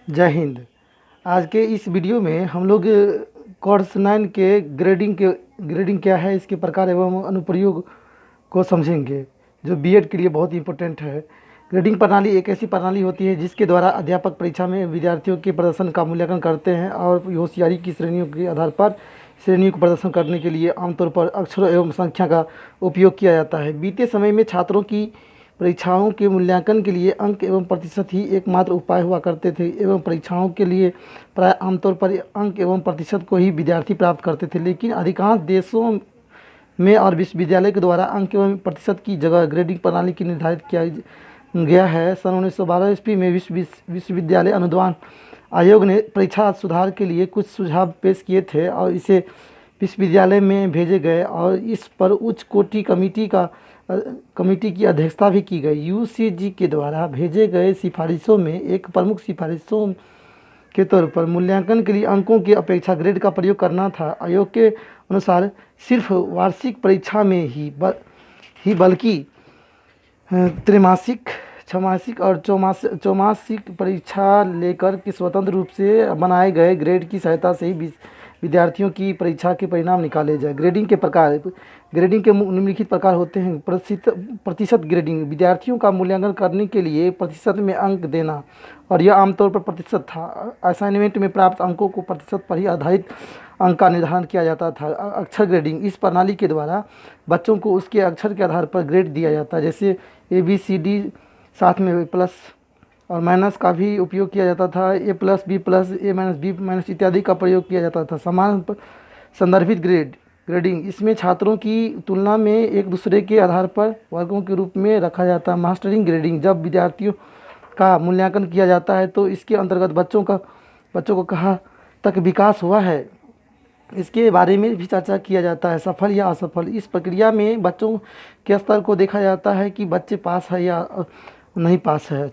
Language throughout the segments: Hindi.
जय हिंद। आज के इस वीडियो में हम लोग कोर्स 9 के ग्रेडिंग क्या है, इसके प्रकार एवं अनुप्रयोग को समझेंगे, जो बीएड के लिए बहुत ही इम्पोर्टेंट है। ग्रेडिंग प्रणाली एक ऐसी प्रणाली होती है जिसके द्वारा अध्यापक परीक्षा में विद्यार्थियों के प्रदर्शन का मूल्यांकन करते हैं और होशियारी की श्रेणियों के आधार पर श्रेणियों को प्रदर्शन करने के लिए आमतौर पर अक्षरों एवं संख्या का उपयोग किया जाता है। बीते समय में छात्रों की परीक्षाओं के मूल्यांकन के लिए अंक एवं प्रतिशत ही एकमात्र उपाय हुआ करते थे एवं परीक्षाओं के लिए प्राय आमतौर पर अंक एवं प्रतिशत को ही विद्यार्थी प्राप्त करते थे। लेकिन अधिकांश देशों में और विश्वविद्यालय के द्वारा अंक एवं प्रतिशत की जगह ग्रेडिंग प्रणाली की निर्धारित किया गया है। सन 1912 ईस्वी में विश्वविद्यालय अनुदान आयोग ने परीक्षा सुधार के लिए कुछ सुझाव पेश किए थे और इसे विश्वविद्यालय में भेजे गए और इस पर उच्च कोटि कमेटी की अध्यक्षता भी की गई। यूसीजी के द्वारा भेजे गए सिफारिशों में एक प्रमुख सिफारिशों के तौर पर मूल्यांकन के लिए अंकों की अपेक्षा ग्रेड का प्रयोग करना था। आयोग के अनुसार सिर्फ वार्षिक परीक्षा में ही बल्कि त्रैमासिक, छमासिक और चौमासिक परीक्षा लेकर के स्वतंत्र रूप से बनाए गए ग्रेड की सहायता से ही विद्यार्थियों की परीक्षा के परिणाम निकाले जाए। ग्रेडिंग के निम्नलिखित प्रकार होते हैं। प्रतिशत ग्रेडिंग विद्यार्थियों का मूल्यांकन करने के लिए प्रतिशत में अंक देना, और यह आमतौर पर प्रतिशत था। असाइनमेंट में प्राप्त अंकों को प्रतिशत पर ही आधारित अंक का निर्धारण किया जाता था। अक्षर ग्रेडिंग इस प्रणाली के द्वारा बच्चों को उसके अक्षर के आधार पर ग्रेड दिया जाता है, जैसे ABCD, साथ में प्लस और माइनस का भी उपयोग किया जाता था। A+, B+, A-, B- इत्यादि का प्रयोग किया जाता था। समान संदर्भित ग्रेडिंग इसमें छात्रों की तुलना में एक दूसरे के आधार पर वर्गों के रूप में रखा जाता है। मास्टरिंग ग्रेडिंग जब विद्यार्थियों का मूल्यांकन किया जाता है तो इसके अंतर्गत बच्चों को कहाँ तक विकास हुआ है इसके बारे में भी चर्चा किया जाता है, सफल या असफल। इस प्रक्रिया में बच्चों के स्तर को देखा जाता है कि बच्चे पास है या नहीं पास है।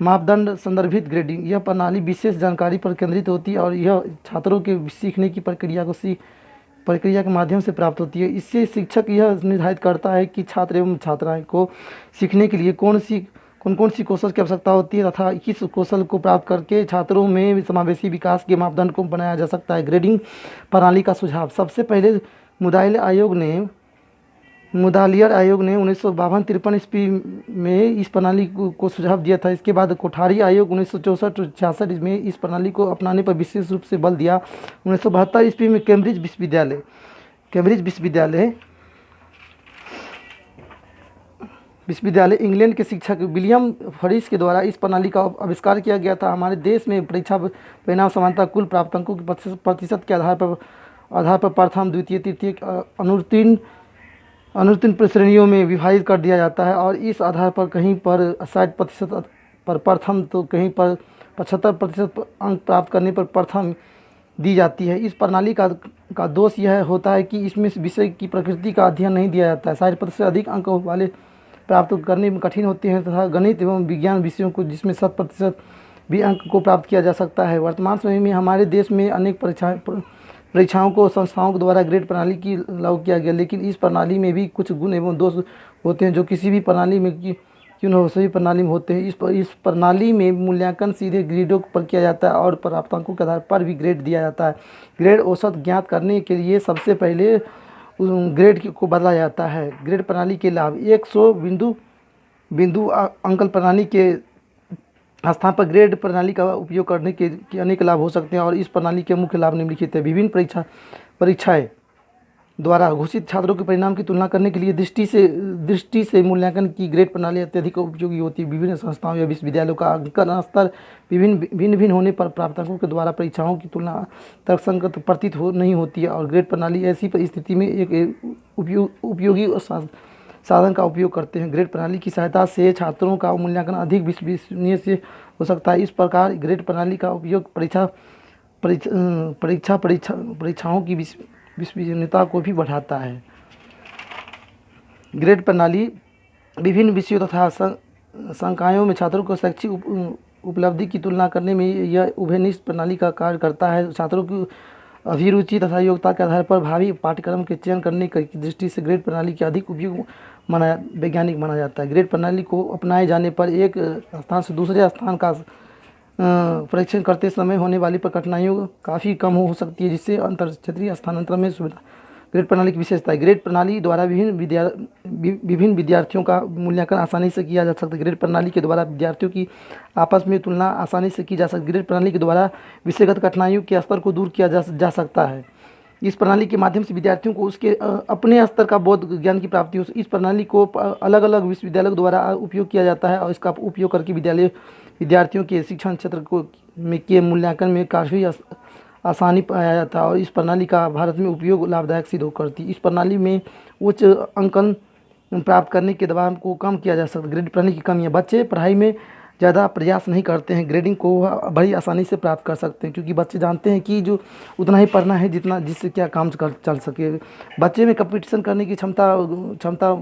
मापदंड संदर्भित ग्रेडिंग यह प्रणाली विशेष जानकारी पर केंद्रित होती है और यह छात्रों के सीखने की प्रक्रिया के माध्यम से प्राप्त होती है। इससे शिक्षक यह निर्धारित करता है कि छात्र एवं छात्राएं को सीखने के लिए कौन कौन सी कौशल की आवश्यकता होती है तथा किस कौशल को प्राप्त करके छात्रों में समावेशी विकास के मापदंड को बनाया जा सकता है। ग्रेडिंग प्रणाली का सुझाव सबसे पहले मुदालियर आयोग ने 1952-53 ईस्वी में इस प्रणाली को सुझाव दिया था। इसके बाद कोठारी आयोग 1964-66 में इस प्रणाली को अपनाने पर विशेष रूप से बल दिया। 1972 ईस्वी में कैम्ब्रिज विश्वविद्यालय इंग्लैंड के शिक्षक विलियम फरिस के द्वारा इस प्रणाली का आविष्कार किया गया था। हमारे देश में परीक्षा परिणाम समानता कुल प्राप्त अंकों के प्रतिशत के आधार पर प्रथम, द्वितीय, तृतीय अनुत्तीर्ण श्रेणियों में विभाजित कर दिया जाता है और इस आधार पर कहीं पर 60% पर प्रथम तो कहीं पर 75% अंक प्राप्त करने पर प्रथम दी जाती है। इस प्रणाली का दोष यह होता है कि इसमें विषय की प्रकृति का अध्ययन नहीं दिया जाता है। 60% से अधिक अंक वाले प्राप्त करने में कठिन होते हैं तथा गणित एवं विज्ञान विषयों को जिसमें 100% भी अंक को प्राप्त किया जा सकता है। वर्तमान समय में हमारे देश में अनेक परीक्षाओं को संस्थाओं के द्वारा ग्रेड प्रणाली की लागू किया गया, लेकिन इस प्रणाली में भी कुछ गुण एवं दोष होते हैं जो किसी भी प्रणाली में क्यों न हो सभी प्रणाली में होते हैं। इस प्रणाली में मूल्यांकन सीधे ग्रेडों पर किया जाता है और प्राप्त अंकों के आधार पर भी ग्रेड दिया जाता है। ग्रेड औसत ज्ञात करने के लिए सबसे पहले ग्रेड को बदला जाता है। ग्रेड प्रणाली के लाभ 100 बिंदु अंकन प्रणाली के स्थान पर ग्रेड प्रणाली का उपयोग करने के अनेक लाभ हो सकते हैं और इस प्रणाली के मुख्य लाभ निम्नलिखित हैं। विभिन्न परीक्षाएं द्वारा घोषित छात्रों के परिणाम की तुलना करने के लिए दृष्टि से मूल्यांकन की ग्रेड प्रणाली अत्यधिक उपयोगी होती है। विभिन्न संस्थाओं या विश्वविद्यालयों का अंकन स्तर भिन्न होने पर प्राप्त अंकों के द्वारा परीक्षाओं की तुलना तर्कसंगत प्रतीत नहीं होती है और ग्रेड प्रणाली ऐसी स्थिति में एक उपयोगी साधन का उपयोग करते हैं। ग्रेड प्रणाली की सहायता से छात्रों का मूल्यांकन अधिक विश्वसनीय से हो सकता है। इस प्रकार ग्रेड प्रणाली का उपयोग परीक्षाओं की विश्वसनीयता को भी बढ़ाता है। ग्रेड प्रणाली विभिन्न विषयों तथा संकायों में छात्रों को शैक्षिक उपलब्धि की तुलना करने में यह उभयनिष्ठ प्रणाली का कार्य करता है। छात्रों की अभिरुचि तथा योग्यता के आधार पर भावी पाठ्यक्रम के चयन करने की दृष्टि से ग्रेड प्रणाली के अधिक उपयोग वैज्ञानिक माना जाता है। ग्रेड प्रणाली को अपनाए जाने पर एक स्थान से दूसरे स्थान का परीक्षण करते समय होने वाली कठिनाइयों काफ़ी कम हो सकती है, जिससे अंतर क्षेत्रीय स्थानांतरण में सुविधा। ग्रेड प्रणाली की विशेषता है। ग्रेड प्रणाली द्वारा विभिन्न विद्यार्थियों का मूल्यांकन आसानी से किया जा सकता है। ग्रेड प्रणाली के द्वारा विद्यार्थियों की आपस में तुलना आसानी से की जा सकती है। ग्रेड प्रणाली के द्वारा विषयगत कठिनाइयों के स्तर को दूर किया जा सकता है। इस प्रणाली के माध्यम से विद्यार्थियों को उसके अपने स्तर का बोध ज्ञान की प्राप्ति हो। इस प्रणाली को अलग अलग विश्वविद्यालयों द्वारा उपयोग किया जाता है और इसका उपयोग करके विद्यार्थियों के शिक्षण क्षेत्र के मूल्यांकन में काफ़ी आसानी पाया जाता है और इस प्रणाली का भारत में उपयोग लाभदायक सिद्ध हो करती है। इस प्रणाली में उच्च अंकन प्राप्त करने के दबाव को कम किया जा सकता है। ग्रेड प्रणाली की कमी है। बच्चे पढ़ाई में ज़्यादा प्रयास नहीं करते हैं, ग्रेडिंग को वह बड़ी आसानी से प्राप्त कर सकते हैं, क्योंकि बच्चे जानते हैं कि जो उतना ही पढ़ना है जितना जिससे क्या काम चल सके। बच्चे में कंपटीशन करने की क्षमता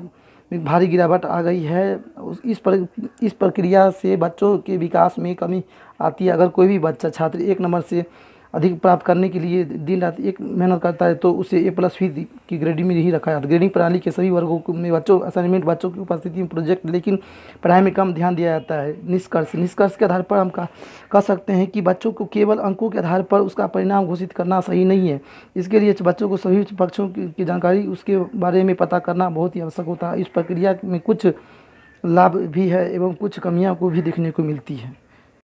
में भारी गिरावट आ गई है। इस प्रक्रिया से बच्चों के विकास में कमी आती है। अगर कोई भी बच्चा छात्र एक नंबर से अधिक प्राप्त करने के लिए दिन रात एक मेहनत करता है तो उसे A+ भी की ग्रेडिंग में ही रखा जाता है। ग्रेडिंग प्रणाली के सभी वर्गों में असाइनमेंट, बच्चों की उपस्थिति में प्रोजेक्ट, लेकिन पढ़ाई में कम ध्यान दिया जाता है। निष्कर्ष के आधार पर हम कह सकते हैं कि बच्चों को केवल अंकों के आधार पर उसका परिणाम घोषित करना सही नहीं है। इसके लिए बच्चों को सभी पक्षों की जानकारी उसके बारे में पता करना बहुत ही आवश्यक होता है। इस प्रक्रिया में कुछ लाभ भी है एवं कुछ कमियाँ को भी देखने को मिलती है।